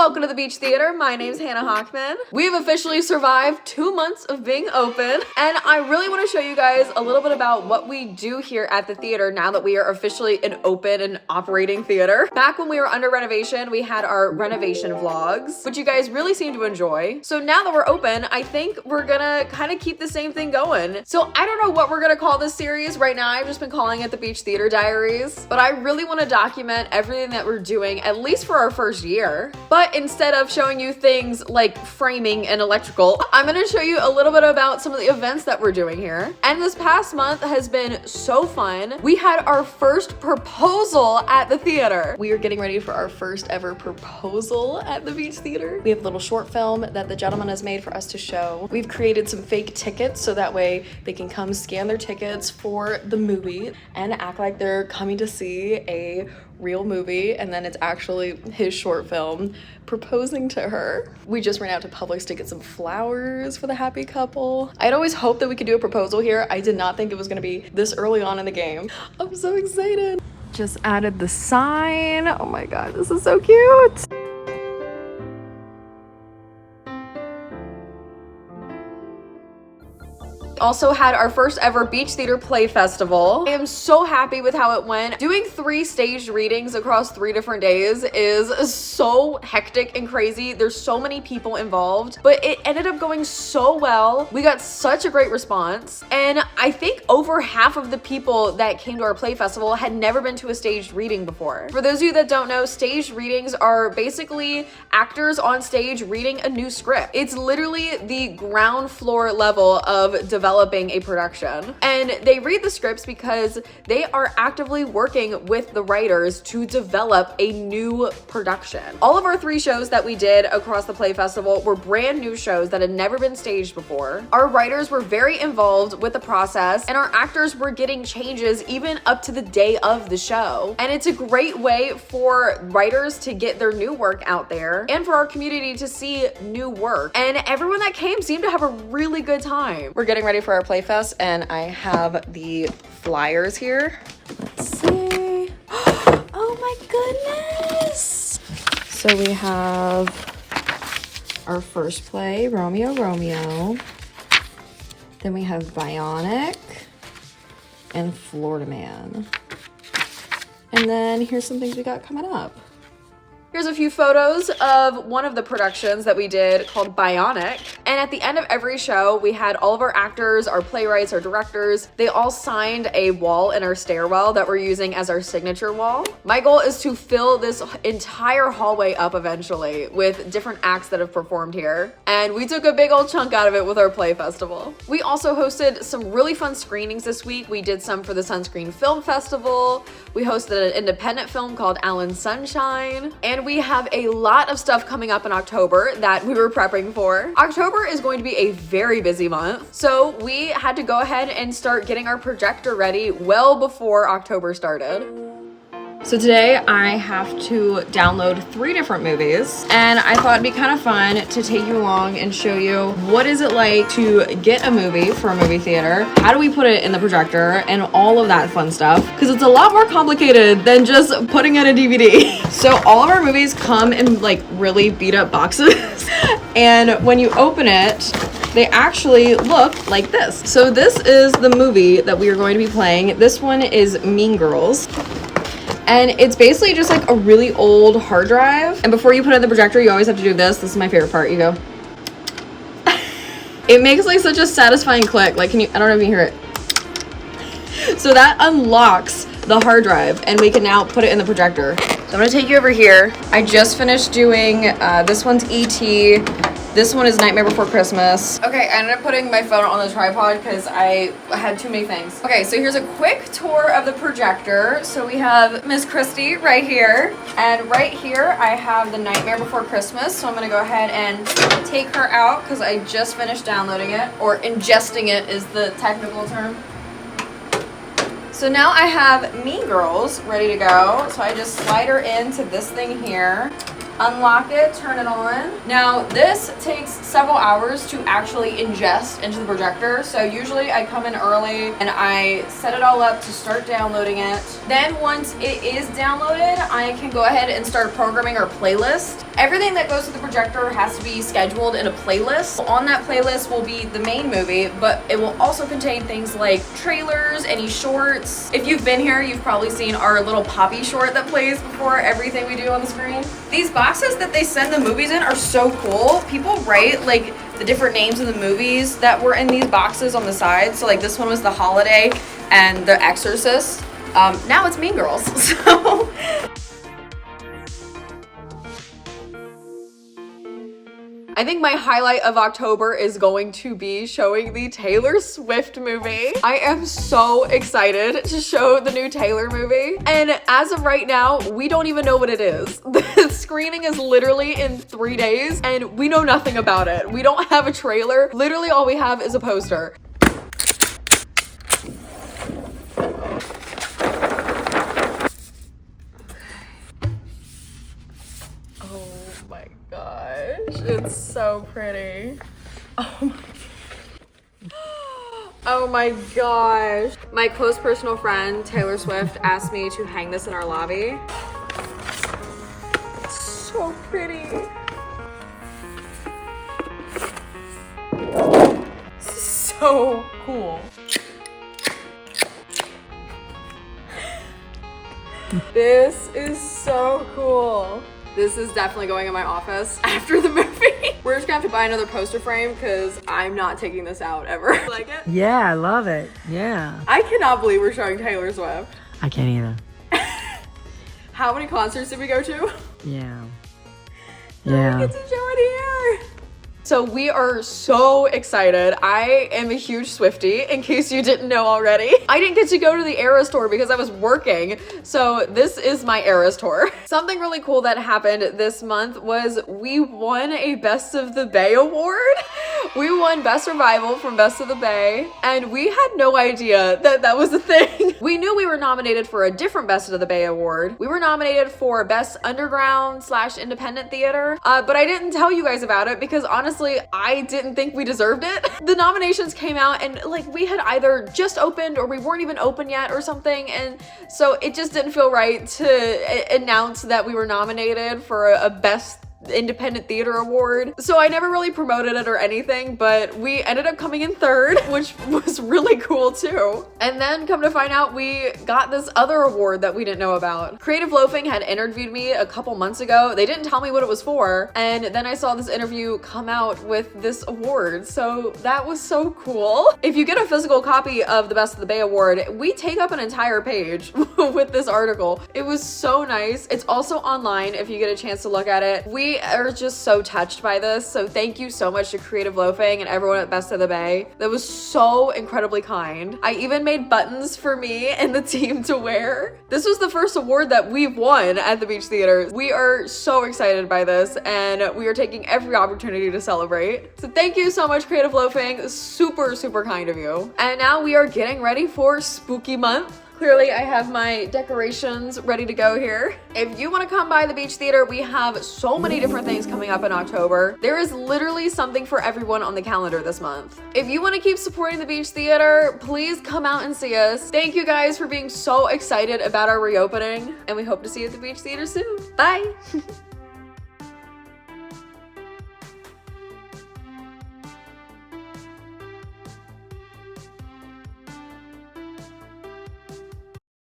Welcome to the Beach Theater. My name's Hannah Hockman. We've officially survived 2 months of being open, and I really want to show you guys a little bit about what we do here at the theater now that we are officially an open and operating theater. Back when we were under renovation, we had our renovation vlogs, which you guys really seem to enjoy. So now that we're open, I think we're gonna kind of keep the same thing going. So I don't know what we're gonna call this series. Right now, I've just been calling it the Beach Theater Diaries, but I really want to document everything that we're doing, at least for our first year. But instead of showing you things like framing and electrical, I'm gonna show you a little bit about some of the events that we're doing here. And this past month has been so fun. We had our first proposal at the theater. We are getting ready for our first ever proposal at the Beach Theater. We have a little short film that the gentleman has made for us to show. We've created some fake tickets so that way they can come scan their tickets for the movie and act like they're coming to see a real movie, and then it's actually his short film proposing to her. We just ran out to Publix to get some flowers for the happy couple. I'd always hoped that we could do a proposal here. I did not think it was gonna be this early on in the game. I'm so excited. Just added the sign. Oh my god, this is so cute. Also had our first ever Beach Theater Play Festival. I am so happy with how it went. Doing 3 staged readings across 3 different days is so hectic and crazy. There's so many people involved, but it ended up going so well. We got such a great response, and I think over half of the people that came to our Play Festival had never been to a staged reading before. For those of you that don't know, staged readings are basically actors on stage reading a new script. It's literally the ground floor level of developing a production, and they read the scripts because they are actively working with the writers to develop a new production. All of our 3 shows that we did across the Play Festival were brand new shows that had never been staged before. Our writers were very involved with the process, and our actors were getting changes even up to the day of the show. And it's a great way for writers to get their new work out there and for our community to see new work. And everyone that came seemed to have a really good time. We're getting ready for our Playfest, and I have the flyers here. Let's see. Oh my goodness. So we have our first play, Romeo, Romeo. Then we have Bionic and Florida Man. And then here's some things we got coming up. Here's a few photos of one of the productions that we did called Bionic. And at the end of every show, we had all of our actors, our playwrights, our directors, they all signed a wall in our stairwell that we're using as our signature wall. My goal is to fill this entire hallway up eventually with different acts that have performed here. And we took a big old chunk out of it with our Play Festival. We also hosted some really fun screenings this week. We did some for the Sunscreen Film Festival. We hosted an independent film called Alan Sunshine. And we have a lot of stuff coming up in October that we were prepping for. October is going to be a very busy month, so we had to go ahead and start getting our projector ready well before October started. So today I have to download 3 different movies, and I thought it'd be kind of fun to take you along and show you what is it like to get a movie for a movie theater, how do we put it in the projector, and all of that fun stuff, because it's a lot more complicated than just putting in a DVD. So all of our movies come in like really beat up boxes, and when you open it, they actually look like this. So this is the movie that we are going to be playing. This one is Mean Girls. And it's basically just like a really old hard drive. And before you put it in the projector, you always have to do this. This is my favorite part. You go. It makes like such a satisfying click. Like, I don't know if you hear it. So that unlocks the hard drive, and we can now put it in the projector. So I'm gonna take you over here. I just finished doing, this one's E.T., this one is Nightmare Before Christmas. Okay, I ended up putting my phone on the tripod because I had too many things. Okay, so here's a quick tour of the projector. So we have Miss Christie right here. And right here, I have the Nightmare Before Christmas. So I'm gonna go ahead and take her out because I just finished downloading it, or ingesting it is the technical term. So now I have Mean Girls ready to go. So I just slide her into this thing here. unlock it, turn it on. Now this takes several hours to actually ingest into the projector. So usually I come in early and I set it all up to start downloading it. Then once it is downloaded, I can go ahead and start programming our playlist. Everything that goes to the projector has to be scheduled in a playlist. On that playlist will be the main movie, but it will also contain things like trailers, any shorts. If you've been here, you've probably seen our little Poppy short that plays before everything we do on the screen. These boxes that they send the movies in are so cool. People write like the different names of the movies that were in these boxes on the side. So like this one was The Holiday and The Exorcist. Now it's Mean Girls. So I think my highlight of October is going to be showing the Taylor Swift movie. I am so excited to show the new Taylor movie. And as of right now, we don't even know what it is. The screening is literally in 3 days and we know nothing about it. We don't have a trailer. Literally all we have is a poster. It's so pretty. Oh my gosh. My close personal friend, Taylor Swift, asked me to hang this in our lobby. It's so pretty. So cool. This is so cool. This is definitely going in my office after the movie. We're just gonna have to buy another poster frame because I'm not taking this out ever. Like it? Yeah, I love it. Yeah. I cannot believe we're showing Taylor Swift. I can't either. How many concerts did we go to? Yeah. Yeah. We get to show it here. So we are so excited. I am a huge Swiftie, in case you didn't know already. I didn't get to go to the Eras tour because I was working, so this is my Eras tour. Something really cool that happened this month was we won a Best of the Bay award. We won Best Revival from Best of the Bay, and we had no idea that that was a thing. We knew we were nominated for a different Best of the Bay award. We were nominated for Best Underground / Independent Theater, but I didn't tell you guys about it because honestly, I didn't think we deserved it. The nominations came out and like we had either just opened or we weren't even open yet or something, and so it just didn't feel right to announce that we were nominated for a Best Independent Theater Award. So I never really promoted it or anything, but we ended up coming in 3rd, which was really cool too. And then come to find out, we got this other award that we didn't know about. Creative Loafing had interviewed me a couple months ago. They didn't tell me what it was for, and then I saw this interview come out with this award, so that was so cool. If you get a physical copy of the Best of the Bay Award, we take up an entire page with this article. It was so nice. It's also online if you get a chance to look at it. We are just so touched by this, so thank you so much to Creative Loafing and everyone at Best of the Bay. That was so incredibly kind. I even made buttons for me and the team to wear. This was the first award that we've won at the Beach Theater. We are so excited by this and we are taking every opportunity to celebrate. So thank you so much, Creative Loafing. Super, super kind of you. And now we are getting ready for spooky month. Clearly, I have my decorations ready to go here. If you want to come by the Beach Theater, we have so many different things coming up in October. There is literally something for everyone on the calendar this month. If you want to keep supporting the Beach Theater, please come out and see us. Thank you guys for being so excited about our reopening, and we hope to see you at the Beach Theater soon. Bye!